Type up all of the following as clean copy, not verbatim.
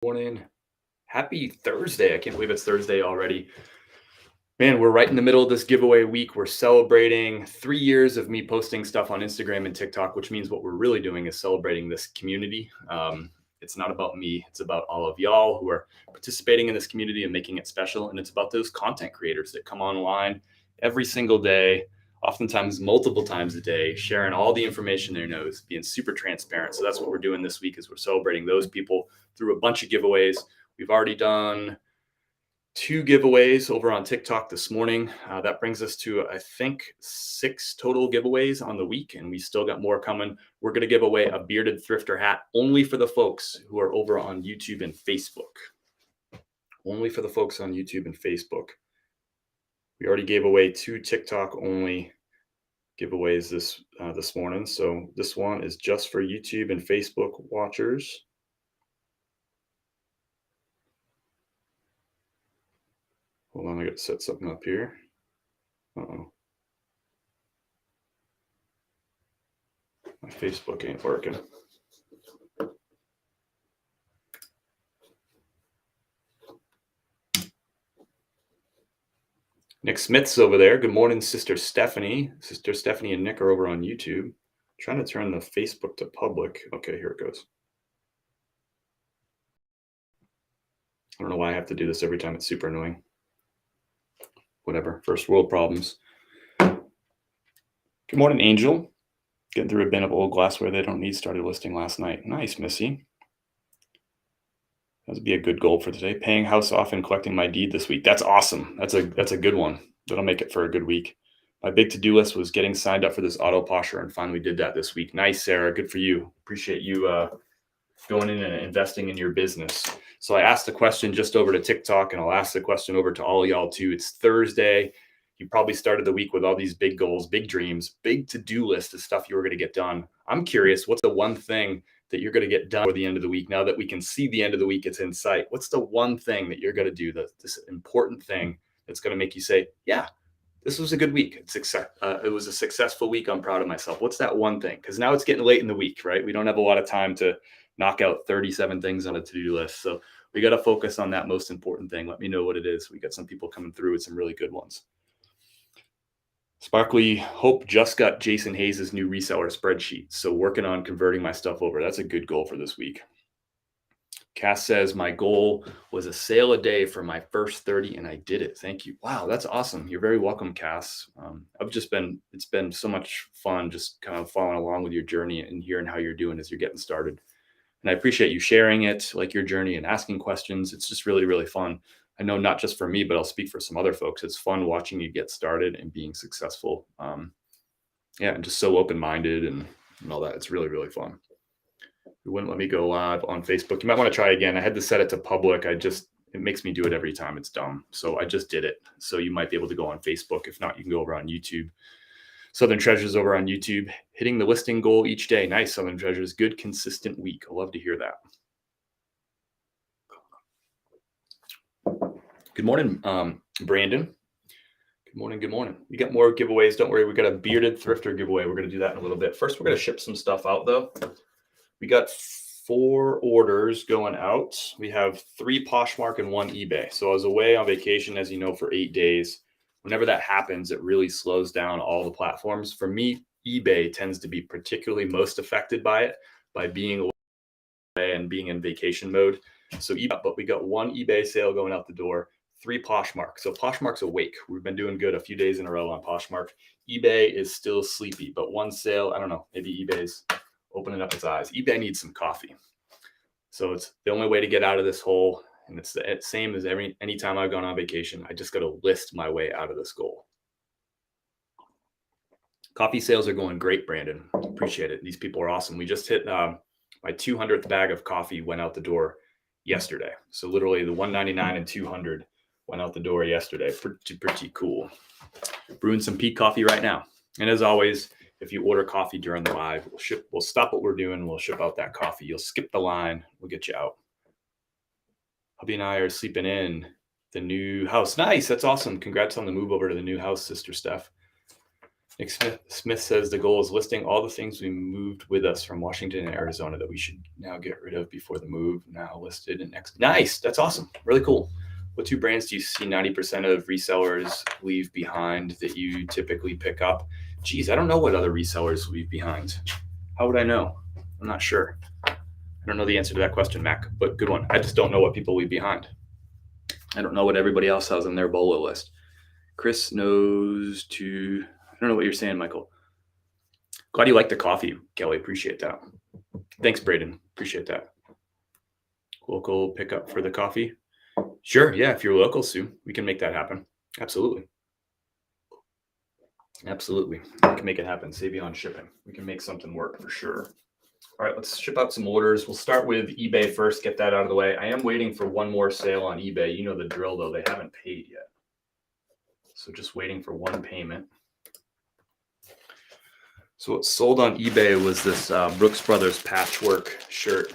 Morning. Happy Thursday. I can't believe it's Thursday already. Man, we're right in the middle of this giveaway week. We're celebrating 3 years of me posting stuff on Instagram and TikTok, which means what we're really doing is celebrating this community. It's not about me, it's about all of y'all who are participating in this community and making it special. And it's about those content creators that come online every single day, oftentimes multiple times a day, sharing all the information they know, being super transparent. So that's what we're doing this week is we're celebrating those people through a bunch of giveaways. We've already done 2 giveaways over on TikTok this morning. That brings us to, I think, 6 total giveaways on the week, and we still got more coming. We're going to give away a bearded thrifter hat only for the folks who are over on YouTube and Facebook. Only for the folks on YouTube and Facebook. We already gave away 2 TikTok only giveaways this morning, so this one is just for YouTube and Facebook watchers. Hold on, I got to set something up here. Uh-oh. My Facebook ain't working. Nick Smith's over there. Good morning, Sister Stephanie. Sister Stephanie and Nick are over on YouTube. I'm trying to turn the Facebook to public. Okay, here it goes. I don't know why I have to do this every time. It's super annoying. Whatever. First world problems. Good morning, Angel. Getting through a bin of old glassware they don't need. Started listing last night. Nice, Missy. That would be a good goal for today. Paying house off and collecting my deed this week. That's awesome. That's a good one. That'll make it for a good week. My big to-do list was getting signed up for this auto posher, and finally did that this week. Nice, Sarah. Good for you. Appreciate you going in and investing in your business. So I asked the question just over to TikTok, and I'll ask the question over to all of y'all too. It's Thursday. You probably started the week with all these big goals, big dreams, big to-do list of stuff you were going to get done. I'm curious, what's the one thing that you're going to get done before the end of the week? Now that we can see the end of the week, it's in sight. What's the one thing that you're going to do, this important thing that's going to make you say, yeah, this was a good week. It was a successful week. I'm proud of myself. What's that one thing? Because now it's getting late in the week, right? We don't have a lot of time to knock out 37 things on a to-do list. So we got to focus on that most important thing. Let me know what it is. We got some people coming through with some really good ones. Sparkly Hope just got Jason Hayes' new reseller spreadsheet. So working on converting my stuff over. That's a good goal for this week. Cass says, my goal was a sale a day for my first 30 and I did it. Thank you. Wow, that's awesome. You're very welcome, Cass. It's been so much fun just kind of following along with your journey and hearing how you're doing as you're getting started. And I appreciate you sharing it, like your journey and asking questions. It's just really, really fun. I know not just for me, but I'll speak for some other folks. It's fun watching you get started and being successful. And just so open-minded and all that. It's really, really fun. It wouldn't let me go live on Facebook. You might want to try again. I had to set it to public. It makes me do it every time. It's dumb. So I just did it. So you might be able to go on Facebook. If not, you can go over on YouTube. Southern Treasures over on YouTube, hitting the listing goal each day. Nice, Southern Treasures. Good, consistent week. I love to hear that. Good morning, Brandon. Good morning. We got more giveaways. Don't worry. We got a bearded thrifter giveaway. We're going to do that in a little bit. First, we're going to ship some stuff out, though. We got 4 orders going out. We have 3 Poshmark and 1 eBay. So I was away on vacation, as you know, for 8 days. Whenever that happens, it really slows down all the platforms. For me, eBay tends to be particularly most affected by it, by being away and being in vacation mode. So but we got 1 eBay sale going out the door, 3 Poshmark. So Poshmark's awake. We've been doing good a few days in a row on Poshmark. eBay is still sleepy, but 1 sale, I don't know, maybe eBay's opening up its eyes. eBay needs some coffee. So it's the only way to get out of this hole. And it's the same as anytime I've gone on vacation. I just got to list my way out of this goal. Coffee sales are going great, Brandon. Appreciate it. These people are awesome. We just hit my 200th bag of coffee went out the door yesterday. So literally the 199 and 200 went out the door yesterday. Pretty cool. Brewing some peak coffee right now. And as always, if you order coffee during the live, we'll stop what we're doing. We'll ship out that coffee. You'll skip the line. We'll get you out. Hubby and I are sleeping in the new house. Nice. That's awesome. Congrats on the move over to the new house, Sister Steph. Nick Smith says the goal is listing all the things we moved with us from Washington and Arizona that we should now get rid of before the move. Now listed and next. Nice. That's awesome. Really cool. What 2 brands do you see 90% of resellers leave behind that you typically pick up? Geez, I don't know what other resellers leave behind. How would I know? I'm not sure. I don't know the answer to that question, Mac, but good one. I just don't know what people leave behind. I don't know what everybody else has on their BOLO list. Chris knows to... I don't know what you're saying, Michael. Glad you like the coffee, Kelly. Appreciate that. Thanks, Braden. Appreciate that. Local pickup for the coffee. Sure. Yeah. If you're local, Sue, we can make that happen. Absolutely. Absolutely. We can make it happen. Save you on shipping. We can make something work for sure. All right, let's ship out some orders. We'll start with eBay first, get that out of the way. I am waiting for one more sale on eBay. You know the drill, though. They haven't paid yet. So just waiting for one payment. So what sold on eBay was this Brooks Brothers patchwork shirt.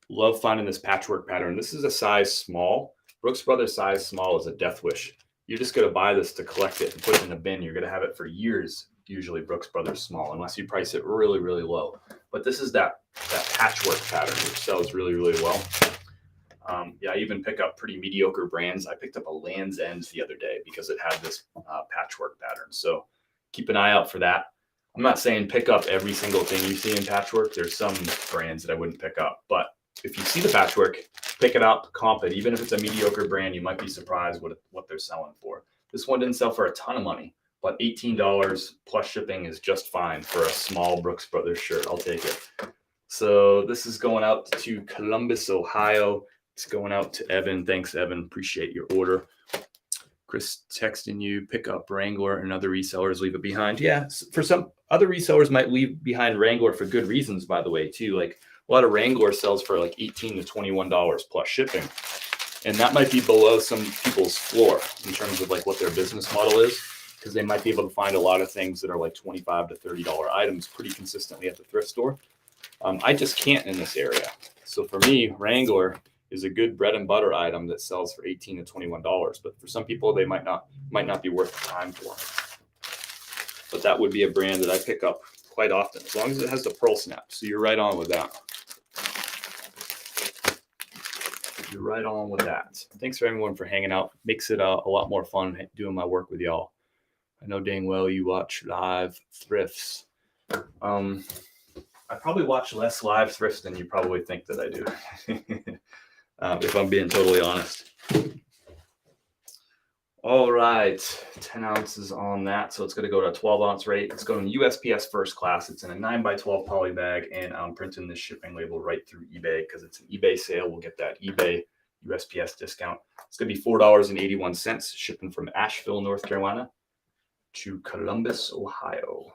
Love finding this patchwork pattern. This is a size small. Brooks Brothers size small is a death wish. You're just going to buy this to collect it and put it in a bin. You're going to have it for years, usually Brooks Brothers small, unless you price it really, really low. But this is that patchwork pattern, which sells really, really well. Yeah, I even pick up pretty mediocre brands. I picked up a Land's End the other day because it had this patchwork pattern. So keep an eye out for that. I'm not saying pick up every single thing you see in patchwork. There's some brands that I wouldn't pick up, but if you see the patchwork, pick it up, comp it. Even if it's a mediocre brand, you might be surprised what they're selling for. This one didn't sell for a ton of money, but $18 plus shipping is just fine for a small Brooks Brothers shirt. I'll take it. So this is going out to Columbus, Ohio. It's going out to Evan. Thanks, Evan. Appreciate your order. Chris texting you, pick up Wrangler and other resellers, leave it behind. Yeah, for some other resellers might leave behind Wrangler for good reasons, by the way, too. Like a lot of Wrangler sells for like $18 to $21 plus shipping. And that might be below some people's floor in terms of like what their business model is, because they might be able to find a lot of things that are like $25 to $30 items pretty consistently at the thrift store. I just can't in this area. So for me, Wrangler is a good bread and butter item that sells for $18 to $21. But for some people, they might not be worth the time for. But that would be a brand that I pick up quite often, as long as it has the pearl snap. So you're right on with that. You're right on with that. Thanks for everyone for hanging out. Makes it a lot more fun doing my work with y'all. I know dang well you watch live thrifts. I probably watch less live thrifts than you probably think that I do. If I'm being totally honest. All right, 10 ounces on that. So it's going to go to a 12-ounce rate. It's going USPS first class. It's in a 9x12 poly bag, and I'm printing this shipping label right through eBay because it's an eBay sale. We'll get that eBay USPS discount. It's going to be $4.81 shipping from Asheville, North Carolina to Columbus, Ohio.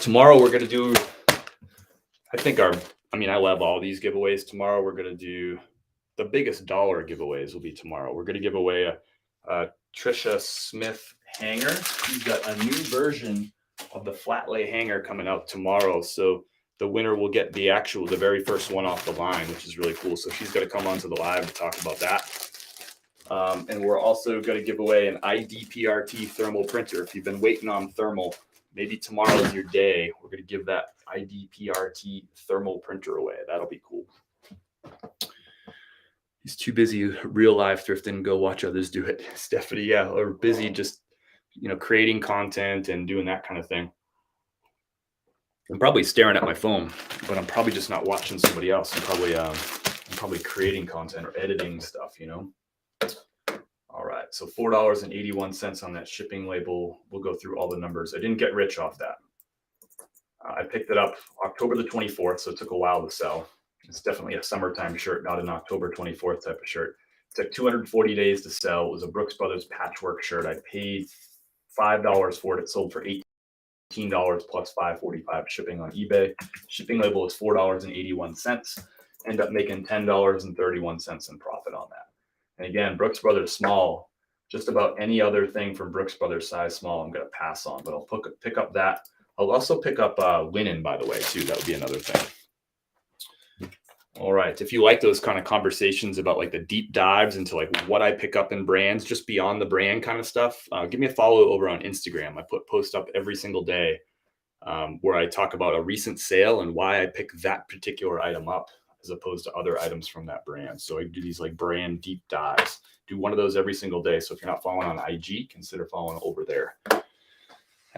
Tomorrow we're going to do, I love all these giveaways. Tomorrow we're going to do the biggest dollar giveaways will be tomorrow. We're going to give away a Trisha Smith hanger. She's got a new version of the flat lay hanger coming out tomorrow. So the winner will get the very first one off the line, which is really cool. So she's going to come onto the live to talk about that. And we're also going to give away an IDPRT thermal printer. If you've been waiting on thermal, maybe tomorrow is your day. We're going to give that IDPRT thermal printer away. That'll be cool. He's too busy real life thrifting. Go watch others do it. Stephanie, yeah, or busy just creating content and doing that kind of thing. I'm probably staring at my phone, but I'm probably just not watching somebody else. I'm probably creating content or editing stuff. All right, so $4.81 on that shipping label. We'll go through all the numbers. I didn't get rich off that. I picked it up October the 24th, so it took a while to sell. It's definitely a summertime shirt, not an October 24th type of shirt. It took 240 days to sell. It was a Brooks Brothers patchwork shirt. I paid $5 for it. It sold for $18 plus $5.45 shipping on eBay. Shipping label is $4.81. End up making $10.31 in profit on that. And again, Brooks Brothers small, just about any other thing from Brooks Brothers size small, I'm going to pass on, but I'll pick up that. I'll also pick up linen, by the way, too. That would be another thing. All right. If you like those kind of conversations about like the deep dives into like what I pick up in brands, just beyond the brand kind of stuff, give me a follow over on Instagram. I post up every single day where I talk about a recent sale and why I pick that particular item up as opposed to other items from that brand. So I do these like brand deep dives. Do one of those every single day. So if you're not following on IG, consider following over there.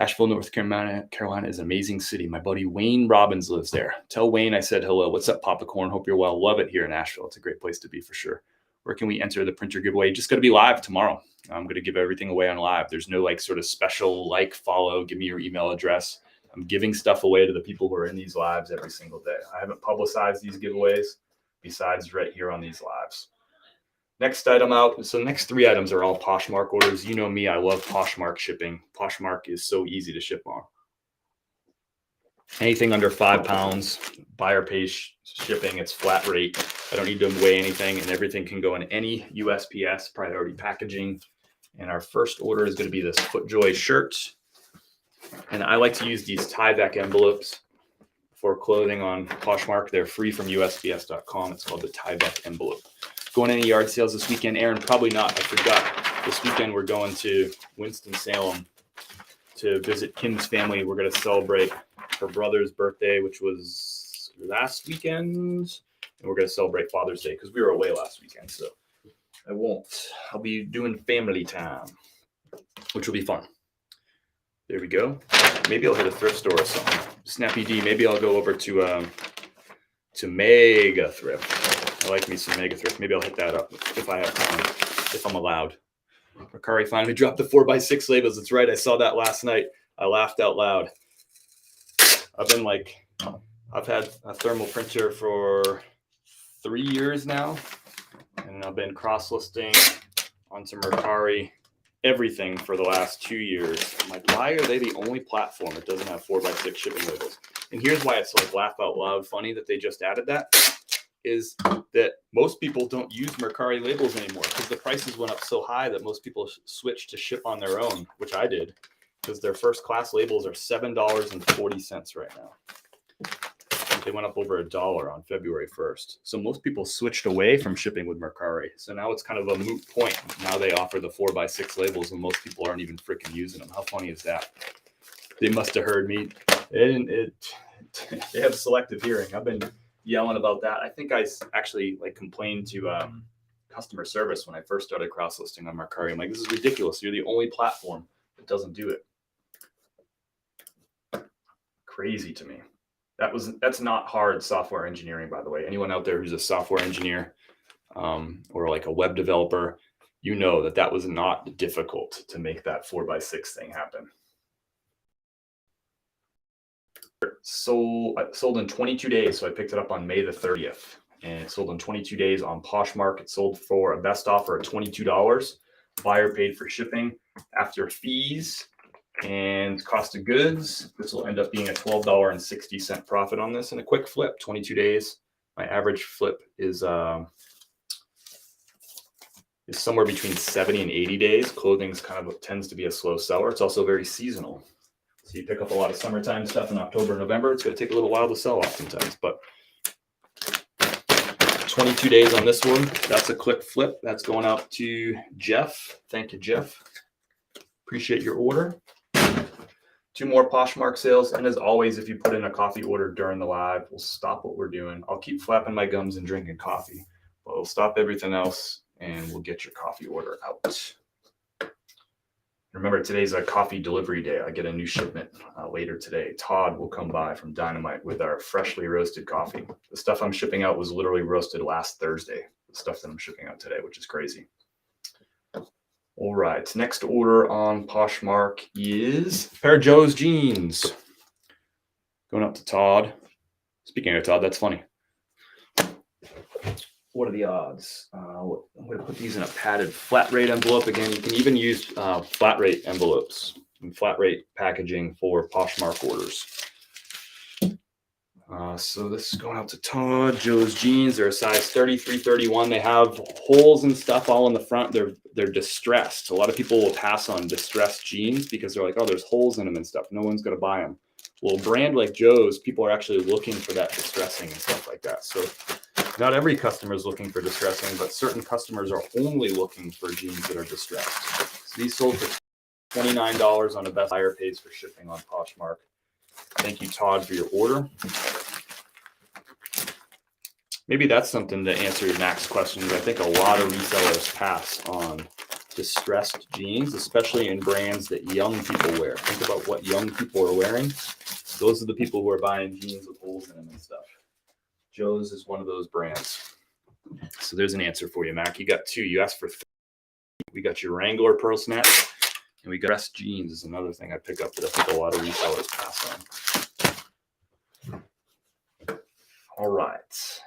Asheville, North Carolina is an amazing city. My buddy Wayne Robbins lives there. Tell Wayne I said hello. What's up, Popcorn? Hope you're well. Love it here in Asheville. It's a great place to be for sure. Where can we enter the printer giveaway? Just got to be live tomorrow. I'm going to give everything away on live. There's no like sort of special like follow. Give me your email address. I'm giving stuff away to the people who are in these lives every single day. I haven't publicized these giveaways besides right here on these lives. Next item out. So the next 3 items are all Poshmark orders. You know me, I love Poshmark shipping. Poshmark is so easy to ship on. Anything under 5 pounds, buyer pays shipping. It's flat rate. I don't need to weigh anything, and everything can go in any USPS priority packaging. And our first order is going to be this FootJoy shirt. And I like to use these tie-back envelopes for clothing on Poshmark. They're free from USPS.com. It's called the tie-back envelope. Going any yard sales this weekend, Aaron? Probably not. I forgot. This weekend we're going to Winston-Salem to visit Kim's family. We're going to celebrate her brother's birthday, which was last weekend, and we're going to celebrate Father's Day because we were away last weekend. So I won't. I'll be doing family time, which will be fun. There we go. Maybe I'll hit a thrift store or something. Snappy D. Maybe I'll go over to Mega Thrift. I like me some Mega Thrift. Maybe I'll hit that up if I have time, if I'm allowed. Mercari finally dropped the 4x6 labels. That's right. I saw that last night. I laughed out loud. I've had a thermal printer for 3 years now, and I've been cross-listing onto Mercari everything for the last 2 years. I'm like, why are they the only platform that doesn't have 4x6 shipping labels? And here's why it's like laugh out loud funny that they just added that. Is that most people don't use Mercari labels anymore because the prices went up so high that most people switched to ship on their own, which I did, because their first class labels are $7.40 right now. They went up over $1 on February 1st. So most people switched away from shipping with Mercari. So now it's kind of a moot point. Now they offer the 4x6 labels and most people aren't even freaking using them. How funny is that? They must have heard me. They have selective hearing. I've been yelling about that. I think I actually complained to customer service when I first started cross-listing on Mercari. I'm like, this is ridiculous. You're the only platform that doesn't do it. Crazy to me. That's not hard software engineering, by the way. Anyone out there who's a software engineer or like a web developer, you know that was not difficult to make that 4x6 thing happen. Sold in 22 days. So I picked it up on May the 30th and it sold in 22 days on Poshmark. It sold for a best offer of $22. Buyer paid for shipping after fees and cost of goods. This will end up being a $12.60 profit on this in a quick flip, 22 days. My average flip is somewhere between 70 and 80 days. Clothing's tends to be a slow seller. It's also very seasonal. So you pick up a lot of summertime stuff in October, November. It's going to take a little while to sell oftentimes, but 22 days on this one. That's a quick flip. That's going out to Jeff. Thank you, Jeff. Appreciate your order. 2 more Poshmark sales. And as always, if you put in a coffee order during the live, we'll stop what we're doing. I'll keep flapping my gums and drinking coffee, but we'll stop everything else and we'll get your coffee order out. Remember, today's a coffee delivery day. I get a new shipment later today. Todd will come by from Dynamite with our freshly roasted coffee. The stuff I'm shipping out was literally roasted last Thursday. The stuff that I'm shipping out today, which is crazy. All right, next order on Poshmark is a pair of Joe's jeans. Going up to Todd. Speaking of Todd, that's funny. What are the odds? I'm going to put these in a padded flat rate envelope. Again, you can even use flat rate envelopes and flat rate packaging for Poshmark orders. So this is going out to Todd. Joe's jeans. They're a size 33, 31. They have holes and stuff all in the front. They're distressed. A lot of people will pass on distressed jeans because they're like, oh, there's holes in them and stuff. No one's going to buy them. Well, a brand like Joe's, people are actually looking for that distressing and stuff like that. So Not every customer is looking for distressing, but certain customers are only looking for jeans that are distressed. So these sold for $29 on a best buyer pays for shipping on Poshmark. Thank you, Todd, for your order. Maybe that's something to answer your next questions. I think a lot of resellers pass on distressed jeans, especially in brands that young people wear. Think about what young people are wearing. Those are the people who are buying jeans with holes in them and stuff. Joe's is one of those brands. So there's an answer for you, Mac. You got two. You asked for three. We got your Wrangler Pearl Snatch, and we got dress jeans is another thing I pick up that I think a lot of resellers pass on. All right.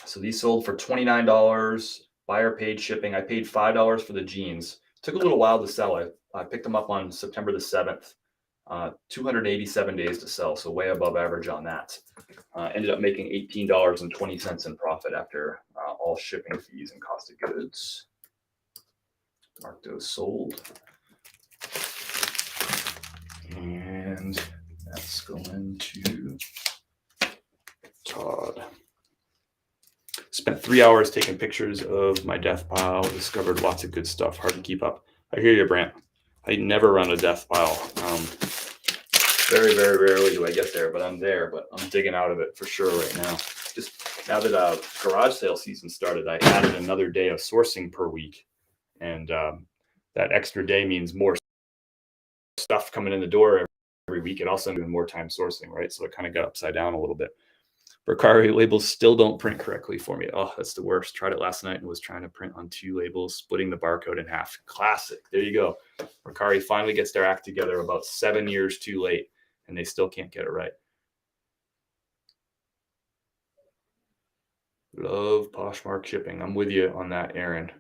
So these sold for $29. Buyer paid shipping. I paid $5 for the jeans. Took a little while to sell. I picked them up on September the 7th. 287 days to sell, so way above average on that. Ended up making $18.20 in profit after all shipping fees and cost of goods. Mark those sold. And that's going to Todd. Spent 3 hours taking pictures of my death pile. Discovered lots of good stuff. Hard to keep up. I hear you, Brant. I never run a death pile. Very, very rarely do I get there, but I'm there. But I'm digging out of it for sure right now. Just now that garage sale season started, I added another day of sourcing per week. And that extra day means more stuff coming in the door every week. And also I'm doing more time sourcing, right? So it kind of got upside down a little bit. Mercari labels still don't print correctly for me. Oh, that's the worst. Tried it last night and was trying to print on 2 labels, splitting the barcode in half. Classic. There you go. Mercari finally gets their act together about 7 years too late, and they still can't get it right. Love Poshmark shipping. I'm with you on that, Aaron.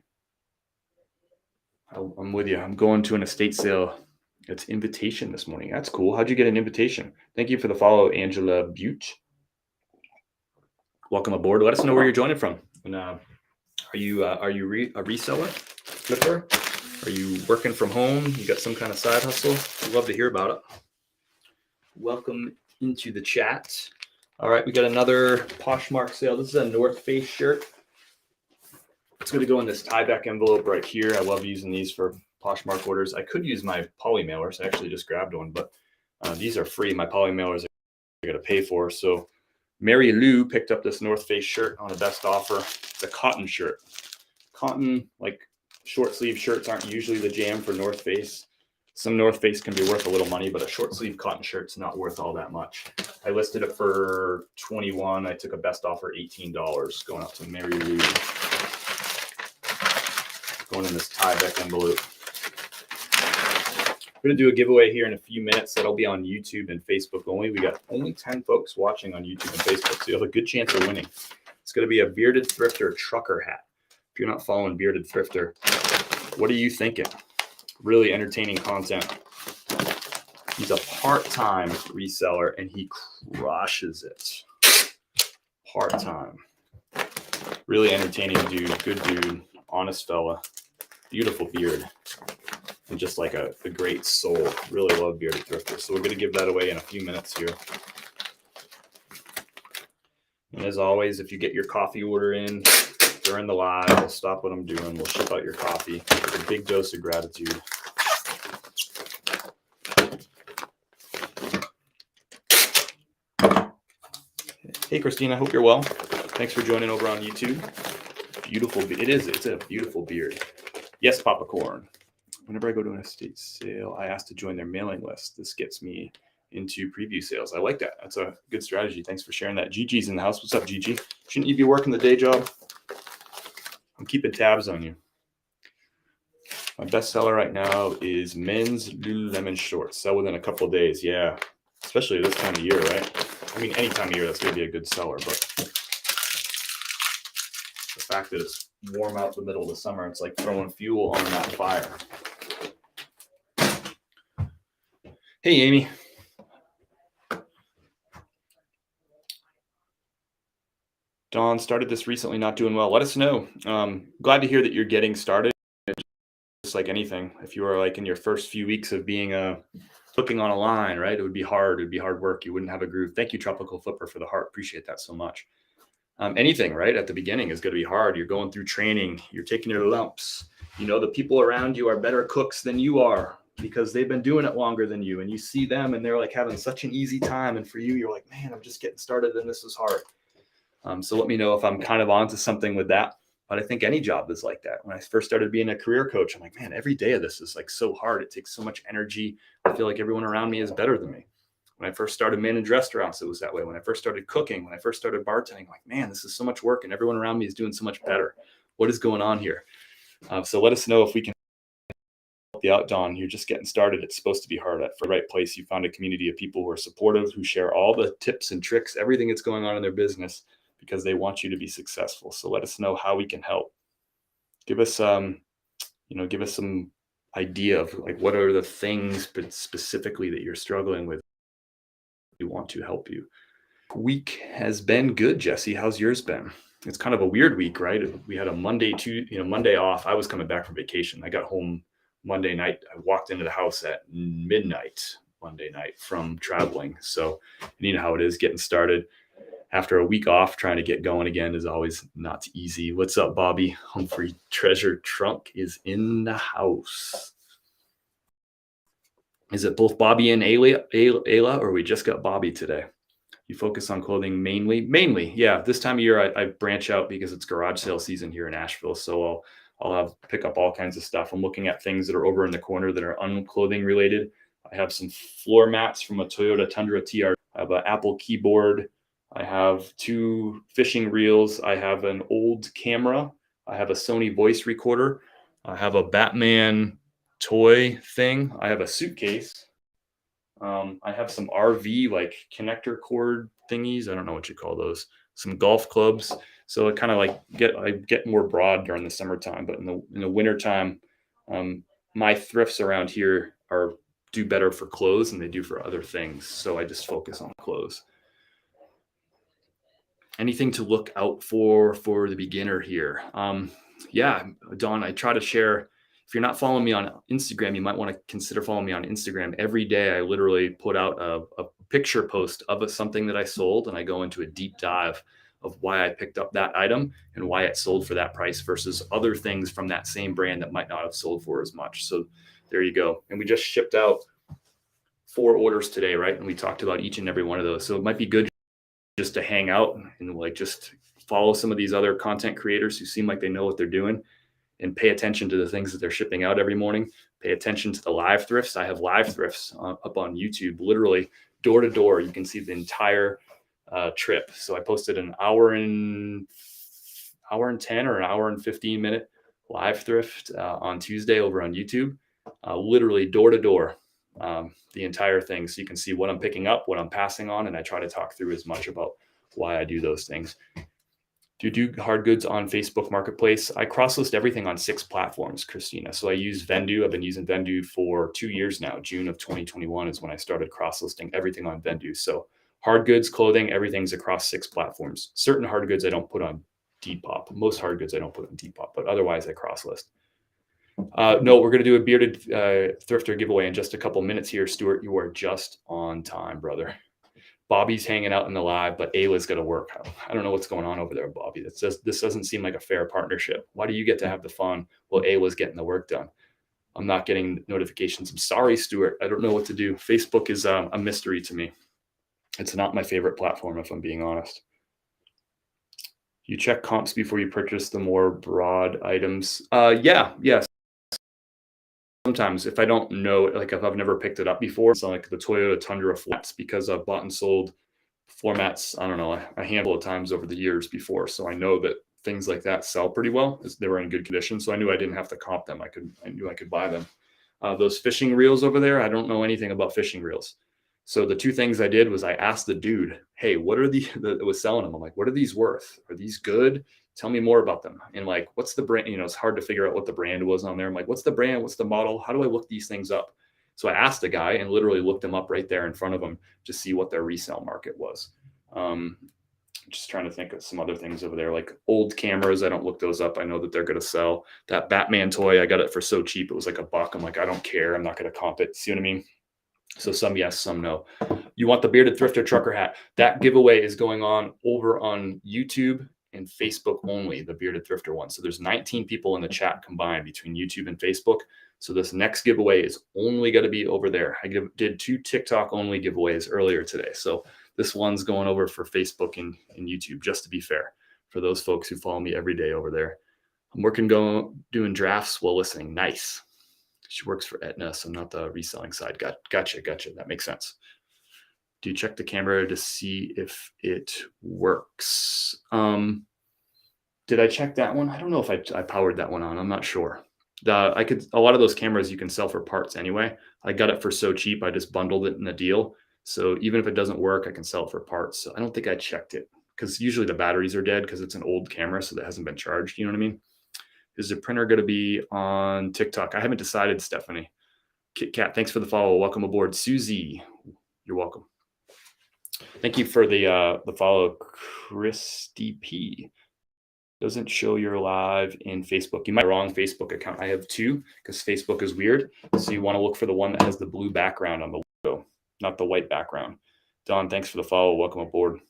I'm with you. I'm going to an estate sale. It's invitation this morning. That's cool. How'd you get an invitation? Thank you for the follow, Angela Butte. Welcome aboard. Let us know where you're joining from. And are you a reseller, flipper? Are you working from home? You got some kind of side hustle? I'd love to hear about it. Welcome into the chat. All right, we got another Poshmark sale. This is a North Face shirt. It's going to go in this tie-back envelope right here. I love using these for Poshmark orders. I could use my poly mailers. I actually just grabbed one, but these are free. My poly mailers I got to pay for. So Mary Lou picked up this North Face shirt on a best offer. It's a cotton shirt. Cotton, like short sleeve shirts aren't usually the jam for North Face. Some North Face can be worth a little money, but a short sleeve cotton shirt's not worth all that much. I listed it for $21. I took a best offer, $18, going up to Mary Lou. Going in this tie-back envelope. We're going to do a giveaway here in a few minutes. That'll be on YouTube and Facebook only. We got only 10 folks watching on YouTube and Facebook, so you have a good chance of winning. It's going to be a Bearded Thrifter trucker hat. If you're not following Bearded Thrifter, what are you thinking? Really entertaining content. He's a part-time reseller, and he crushes it. Part-time. Really entertaining dude. Good dude. Honest fella. Beautiful beard. And just like a great soul. Really love Bearded Thrifter. So we're going to give that away in a few minutes here. And as always, if you get your coffee order in during the live, I'll stop what I'm doing. We'll ship out your coffee with a big dose of gratitude. Hey, Christina, hope you're well. Thanks for joining over on YouTube. Beautiful. It's a beautiful beard. Yes, Papa Corn. Whenever I go to an estate sale, I ask to join their mailing list. This gets me into preview sales. I like that. That's a good strategy. Thanks for sharing that. Gigi's in the house. What's up, Gigi? Shouldn't you be working the day job? I'm keeping tabs on you. My best seller right now is men's Lululemon shorts. Sell within a couple of days. Yeah, especially this time of year, right? I mean, any time of year, that's going to be a good seller. But the fact that it's warm out the middle of the summer, it's like throwing fuel on that fire. Hey, Amy. Dawn, started this recently, not doing well. Let us know. Glad to hear that you're getting started. Just like anything, if you were like in your first few weeks of being flipping on a line, right? It would be hard. It would be hard work. You wouldn't have a groove. Thank you, Tropical Flipper, for the heart. Appreciate that so much. Anything right at the beginning is going to be hard. You're going through training, you're taking your lumps. The people around you are better cooks than you are because they've been doing it longer than you, and you see them and they're like having such an easy time, and for you, you're like, man, I'm just getting started and this is hard. So let me know if I'm kind of onto something with that. But I think any job is like that. When I first started being a career coach, I'm like, man, every day of this is like so hard. It takes so much energy. I feel like everyone around me is better than me. When I first started managing restaurants, it was that way. When I first started cooking, when I first started bartending, like, man, this is so much work and everyone around me is doing so much better. What is going on here? So let us know if we can help you out, Don. You're just getting started. It's supposed to be hard at the right place. You found a community of people who are supportive, who share all the tips and tricks, everything that's going on in their business because they want you to be successful. So let us know how we can help. Give us give us some idea of like what are the things specifically that you're struggling with. We want to help you. Week has been good, Jesse. How's yours been? It's kind of a weird week, right? We had a Monday off. I was coming back from vacation. I got home Monday night. I walked into the house at midnight Monday night from traveling. So you know how it is getting started after a week off. Trying to get going again is always not easy. What's up, Bobby? Humphrey Treasure Trunk is in the house. Is it both Bobby and Ayla, or we just got Bobby today? You focus on clothing mainly. Yeah. This time of year, I branch out because it's garage sale season here in Asheville. So I'll have pick up all kinds of stuff. I'm looking at things that are over in the corner that are unclothing related. I have some floor mats from a Toyota Tundra TR. I have an Apple keyboard. I have 2 fishing reels. I have an old camera. I have a Sony voice recorder. I have a Batman toy thing. I have a suitcase. I have some RV like connector cord thingies. I don't know what you call those. Some golf clubs. So it kind of like I get more broad during the summertime, but in the wintertime, my thrifts around here do better for clothes than they do for other things. So I just focus on clothes. Anything to look out for the beginner here? Yeah, Don, I try to share. If you're not following me on Instagram, you might want to consider following me on Instagram. Every day, I literally put out a picture post of something that I sold, and I go into a deep dive of why I picked up that item and why it sold for that price versus other things from that same brand that might not have sold for as much. So there you go. And we just shipped out 4 orders today, right? And we talked about each and every one of those. So it might be good just to hang out and like just follow some of these other content creators who seem like they know what they're doing and pay attention to the things that they're shipping out every morning. Pay attention to the live thrifts. I have live thrifts up on YouTube, literally door to door. You can see the entire trip. So I posted an hour and 10 or an hour and 15 minute live thrift on Tuesday over on YouTube, literally door to door. The entire thing. So you can see what I'm picking up, what I'm passing on, and I try to talk through as much about why I do those things. Do you do hard goods on Facebook Marketplace? I cross-list everything on 6 platforms, Christina. So I use Vendoo. I've been using Vendoo for 2 years now. June of 2021 is when I started cross-listing everything on Vendoo. So hard goods, clothing, everything's across 6 platforms. Certain hard goods I don't put on Depop. Most hard goods I don't put on Depop, but otherwise I cross-list. No, we're going to do a bearded thrifter giveaway in just a couple minutes here. Stuart, you are just on time, brother. Bobby's hanging out in the live, but Ayla's got to work. I don't know what's going on over there, Bobby. This doesn't seem like a fair partnership. Why do you get to have the fun while Ayla's getting the work done? I'm not getting notifications. I'm sorry, Stuart. I don't know what to do. Facebook is a mystery to me. It's not my favorite platform, if I'm being honest. You check comps before you purchase the more broad items. Yes. Sometimes if I don't know, like if I've never picked it up before, it's like the Toyota Tundra flats, because I've bought and sold floor mats, I don't know, a handful of times over the years before. So I know that things like that sell pretty well. They were in good condition. So I knew I didn't have to comp them. I knew I could buy them. Those fishing reels over there, I don't know anything about fishing reels. So the 2 things I did was I asked the dude, hey, what are that was selling them? I'm like, what are these worth? Are these good? Tell me more about them. And like, what's the brand? It's hard to figure out what the brand was on there. I'm like, what's the brand? What's the model? How do I look these things up? So I asked the guy and literally looked them up right there in front of him to see what their resale market was. Just trying to think of some other things over there, like old cameras. I don't look those up. I know that they're going to sell. That Batman toy, I got it for so cheap. It was like $1. I'm like, I don't care. I'm not going to comp it. See what I mean? So some yes, some no. You want the bearded thrifter trucker hat. That giveaway is going on over on YouTube and Facebook only, the bearded thrifter one. So there's 19 people in the chat combined between YouTube and Facebook. So this next giveaway is only going to be over there. I did 2 TikTok only giveaways earlier today. So this one's going over for Facebook and YouTube, just to be fair, for those folks who follow me every day over there. I'm working doing drafts while listening. Nice. She works for Aetna, so not the reselling side. Gotcha. That makes sense. Do you check the camera to see if it works? Did I check that one? I don't know if I powered that one on. I'm not sure. A lot of those cameras you can sell for parts anyway. I got it for so cheap. I just bundled it in a deal. So even if it doesn't work, I can sell it for parts. So I don't think I checked it because usually the batteries are dead because it's an old camera. So that hasn't been charged. You know what I mean? Is the printer going to be on TikTok? I haven't decided, Stephanie. Kit Kat, thanks for the follow. Welcome aboard. Susie, you're welcome. Thank you for the follow, Christy P. Doesn't show you're live in Facebook. You might have the wrong Facebook account. I have 2 because Facebook is weird. So you want to look for the one that has the blue background on the logo, not the white background. Don, thanks for the follow. Welcome aboard.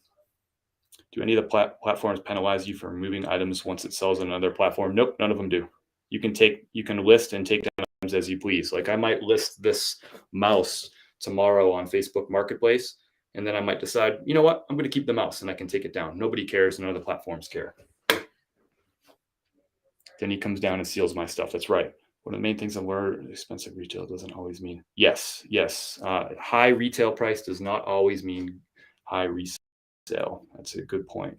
Do any of the platforms penalize you for removing items once it sells on another platform? Nope, none of them do. You can list and take down items as you please. Like I might list this mouse tomorrow on Facebook Marketplace, and then I might decide, you know what, I'm going to keep the mouse and I can take it down. Nobody cares. None of the platforms care. Then he comes down and steals my stuff. That's right. One of the main things I've learned, expensive retail doesn't always mean yes. High retail price does not always mean high resale. That's a good point.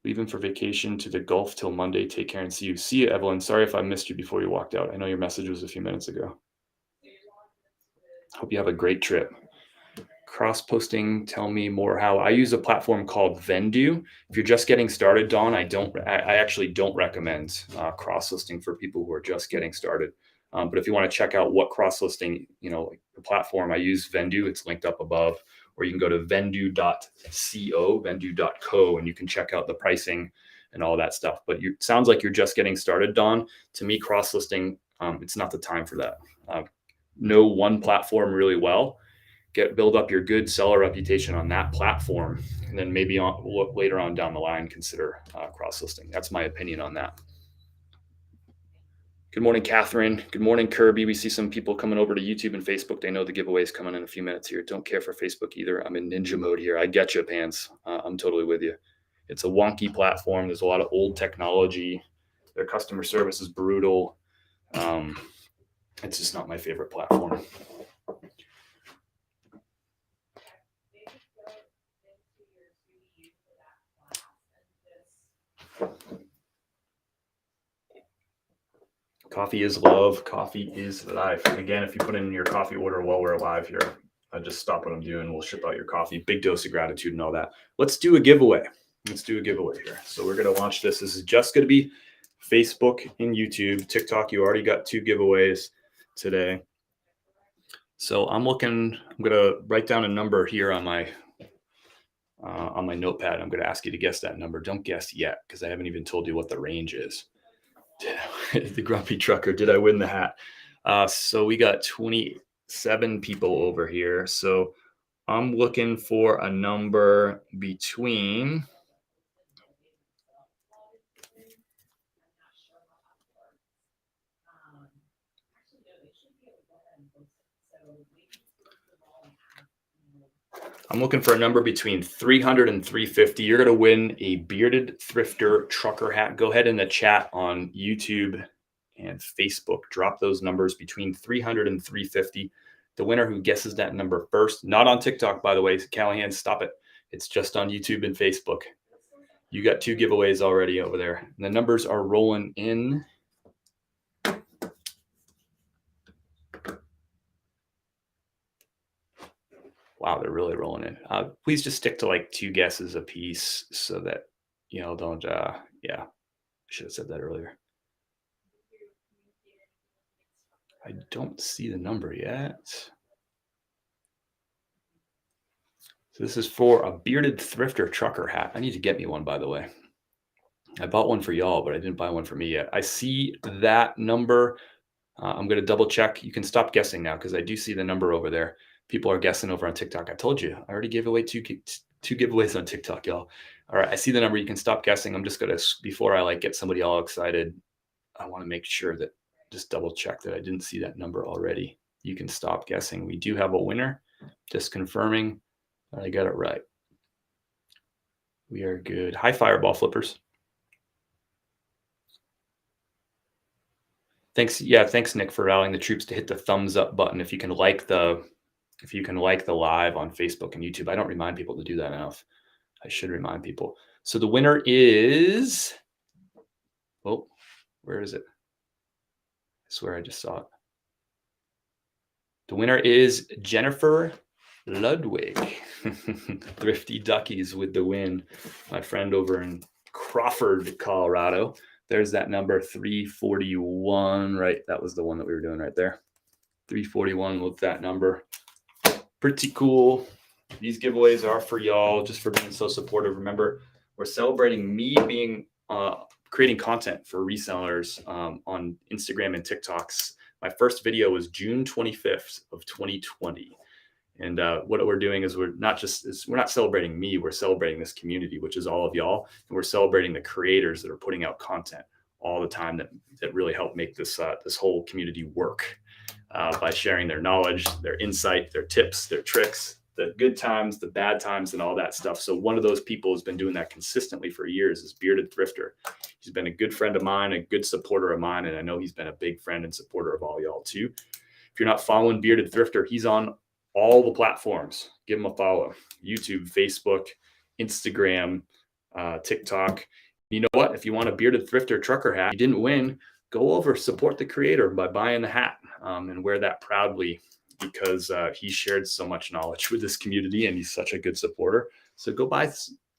Leaving for vacation to the Gulf till Monday. Take care and see you. See you, Evelyn. Sorry if I missed you before you walked out. I know your message was a few minutes ago. Hope you have a great trip. Cross-posting, tell me more how. I use a platform called Vendu. If you're just getting started, Dawn, I actually don't recommend cross-listing for people who are just getting started. But if you want to check out what cross-listing, like the platform, I use Vendu. It's linked up above, or you can go to vendu.co, and you can check out the pricing and all that stuff. But it sounds like you're just getting started, Dawn. To me, cross-listing, it's not the time for that. Know one platform really well. Build up your good seller reputation on that platform, and then maybe later on down the line consider cross-listing. That's my opinion on that. Good morning, Catherine. Good morning, Kirby. We see some people coming over to YouTube and Facebook. They know the giveaway is coming in a few minutes here. Don't care for Facebook either. I'm in ninja mode here. I get you, Pants. I'm totally with you. It's a wonky platform. There's a lot of old technology. Their customer service is brutal. It's just not my favorite platform. Coffee is love. Coffee is life. And again, if you put in your coffee order while we're live here, just stop what I'm doing. We'll ship out your coffee. Big dose of gratitude and all that. Let's do a giveaway. Here. So we're going to launch this. This is just going to be Facebook and YouTube. TikTok, you already got 2 giveaways today. So I'm going to write down a number here on my notepad. I'm going to ask you to guess that number. Don't guess yet because I haven't even told you what the range is. The grumpy trucker, did I win the hat? So we got 27 people over here. So I'm looking for a number between I'm looking for a number between 300 and 350. You're going to win a bearded thrifter trucker hat. Go ahead in the chat on YouTube and Facebook. Drop those numbers between 300 and 350. The winner who guesses that number first, not on TikTok, by the way, Callahan, stop it. It's just on YouTube and Facebook. You got 2 giveaways already over there. And the numbers are rolling in. Wow, they're really rolling in. Please just stick to like 2 guesses a piece so that, don't, I should have said that earlier. I don't see the number yet. So this is for a bearded thrifter trucker hat. I need to get me one, by the way. I bought one for y'all, but I didn't buy one for me yet. I see that number I'm going to double check. You can stop guessing now because I do see the number over there. People are guessing over on TikTok. I told you, I already gave away two giveaways on TikTok, y'all. All right, I see the number. You can stop guessing. I'm just going to, before I like get somebody all excited, I want to make sure that, just double check that I didn't see that number already. You can stop guessing. We do have a winner. Just confirming that I got it right. We are good. Hi, Fireball Flippers. Thanks. Yeah, thanks, Nick, for rallying the troops to hit the thumbs up button. If you can like the live on Facebook and YouTube. I don't remind people to do that enough. I should remind people. So the winner is, oh, where is it? I swear I just saw it. The winner is Jennifer Ludwig. Thrifty Duckies with the win. My friend over in Crawford, Colorado. There's that number 341, right? That was the one that we were doing right there. 341 with that number. Pretty cool. These giveaways are for y'all, just for being so supportive. Remember, we're celebrating me being creating content for resellers on Instagram and TikToks. My first video was June 25th of 2020. And what we're doing is we're not celebrating me, we're celebrating this community, which is all of y'all. And we're celebrating the creators that are putting out content all the time that really help make this whole community work by sharing their knowledge, their insight, their tips, their tricks, the good times, the bad times, and all that stuff. So one of those people who's been doing that consistently for years is Bearded Thrifter. He's been a good friend of mine, a good supporter of mine, and I know he's been a big friend and supporter of all y'all too. If you're not following Bearded Thrifter, he's on all the platforms. Give him a follow. YouTube, Facebook, Instagram, TikTok. You know what? If you want a Bearded Thrifter trucker hat, you didn't win, go over, support the creator by buying the hat and wear that proudly, because he shared so much knowledge with this community and he's such a good supporter. So go buy,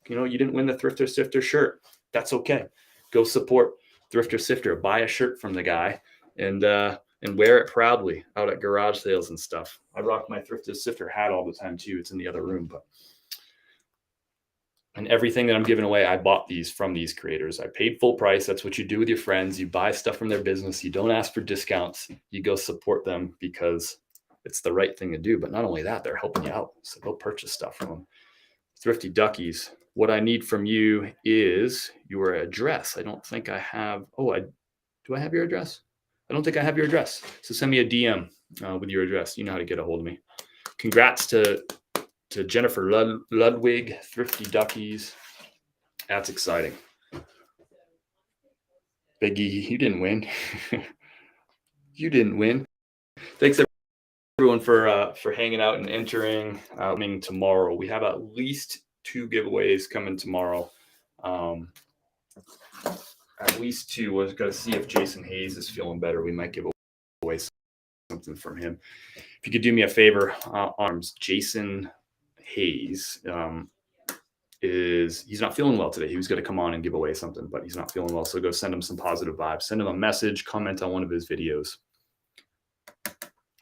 you didn't win the Thrifter Sifter shirt. That's okay. Go support Thrifter Sifter. Buy a shirt from the guy and wear it proudly out at garage sales and stuff. I rock my Thrifter Sifter hat all the time too. It's in the other room, and everything that I'm giving away, I bought these from these creators. I paid full price. That's what you do with your friends. You buy stuff from their business. You don't ask for discounts. You go support them because it's the right thing to do. But not only that, they're helping you out. So go purchase stuff from them. Thrifty Duckies. What I need from you is your address. I don't think I have. Do I have your address? I don't think I have your address. So send me a DM with your address. You know how to get a hold of me. Congrats to Jennifer Ludwig, Thrifty Duckies. That's exciting. Biggie, you didn't win. You didn't win. Thanks everyone for hanging out and entering. Coming tomorrow, we have at least 2 giveaways coming tomorrow. At least 2. We're going to see if Jason Hayes is feeling better. We might give away something from him. If you could do me a favor, arms, Jason Hayes he's not feeling well today. He was going to come on and give away something, but he's not feeling well. So go send him some positive vibes. Send him a message, comment on one of his videos.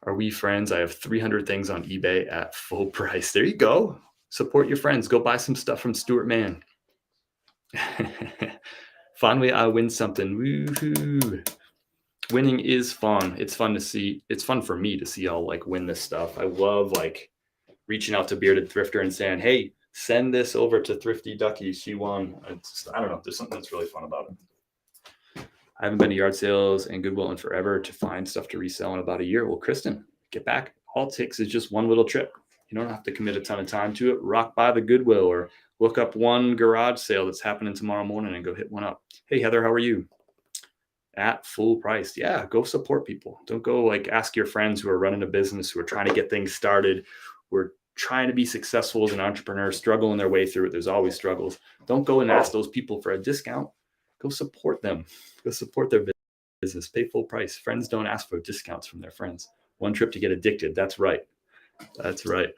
Are we friends? I have 300 things on eBay at full price. There you go. Support your friends. Go buy some stuff from Stuart Mann. Finally, I win something. Woohoo. Winning is fun. It's fun to see. It's fun for me to see y'all win this stuff. I love reaching out to Bearded Thrifter and saying, hey, send this over to Thrifty Ducky. She won. I don't know. There's something that's really fun about it. I haven't been to yard sales and Goodwill in forever to find stuff to resell in about a year. Well, Kristen, get back. All it takes is just one little trip. You don't have to commit a ton of time to it. Rock by the Goodwill or look up one garage sale that's happening tomorrow morning and go hit one up. Hey, Heather, how are you? At full price. Yeah, go support people. Don't go ask your friends who are running a business, who are trying to get things started, who are trying to be successful as an entrepreneur, struggling their way through it. There's always struggles. Don't go and ask those people for a discount. Go support them. Go support their business. Pay full price. Friends don't ask for discounts from their friends. One trip to get addicted. That's right. That's right.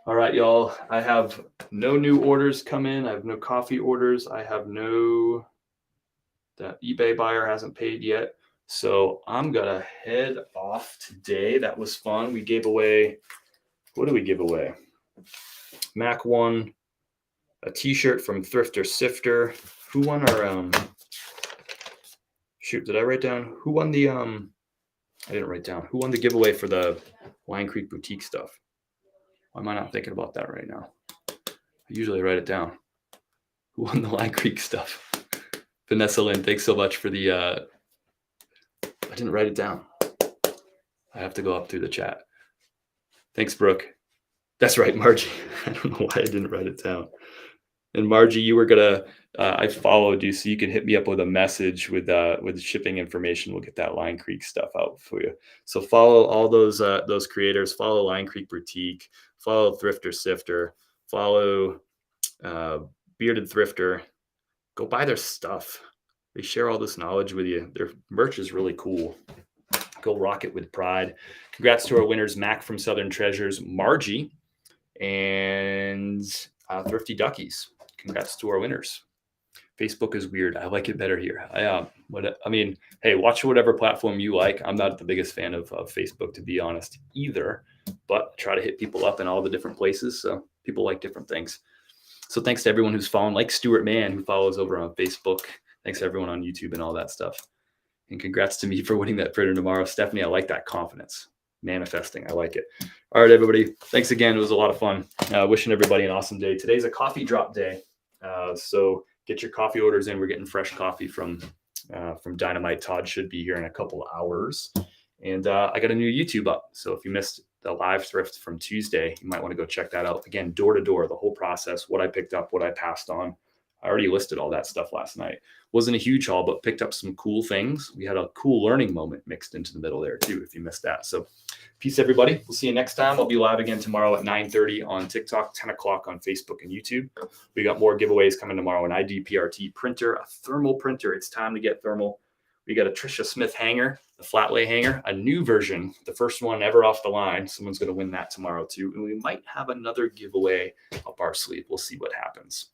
All right, y'all. I have no new orders come in. I have no coffee orders. I have that eBay buyer hasn't paid yet. So I'm going to head off today. That was fun. We gave away, what did we give away? Mac won a t-shirt from Thrifter Sifter. Who won our Shoot, did I write down who won the I didn't write down who won the giveaway for the Lion Creek boutique stuff. Why am I not thinking about that right now? I usually write it down. Who won the Lion Creek stuff? Vanessa Lynn, thanks so much for the I didn't write it down. I have to go up through the chat. Thanks, Brooke. That's right, Margie. I don't know why I didn't write it down. And Margie, you were gonna. I followed you, so you can hit me up with a message with shipping information. We'll get that Lion Creek stuff out for you. So follow all those creators. Follow Lion Creek Boutique. Follow Thrifter Sifter. Follow Bearded Thrifter. Go buy their stuff. They share all this knowledge with you. Their merch is really cool. Go rock it with pride. Congrats to our winners, Mac from Southern Treasures, Margie, and Thrifty Duckies. Congrats to our winners. Facebook is weird. I like it better here. Hey, watch whatever platform you like. I'm not the biggest fan of Facebook, to be honest, either, but try to hit people up in all the different places. So people like different things. So thanks to everyone who's following, like Stuart Mann, who follows over on Facebook. Thanks to everyone on YouTube and all that stuff. And congrats to me for winning that printer tomorrow. Stephanie, I like that confidence. Manifesting. I like it. All right, everybody. Thanks again. It was a lot of fun. Wishing everybody an awesome day. Today's a coffee drop day. So get your coffee orders in. We're getting fresh coffee from Dynamite. Todd should be here in a couple of hours. And I got a new YouTube up. So if you missed the live thrift from Tuesday, you might want to go check that out. Again, door to door, the whole process, what I picked up, what I passed on. I already listed all that stuff last night. Wasn't a huge haul, but picked up some cool things. We had a cool learning moment mixed into the middle there too, if you missed that. So peace, everybody. We'll see you next time. I'll be live again tomorrow at 9:30 on TikTok, 10 o'clock on Facebook and YouTube. We got more giveaways coming tomorrow, an IDPRT printer, a thermal printer. It's time to get thermal. We got a Trisha Smith hanger, the flat lay hanger, a new version, the first one ever off the line. Someone's going to win that tomorrow too. And we might have another giveaway up our sleeve. We'll see what happens.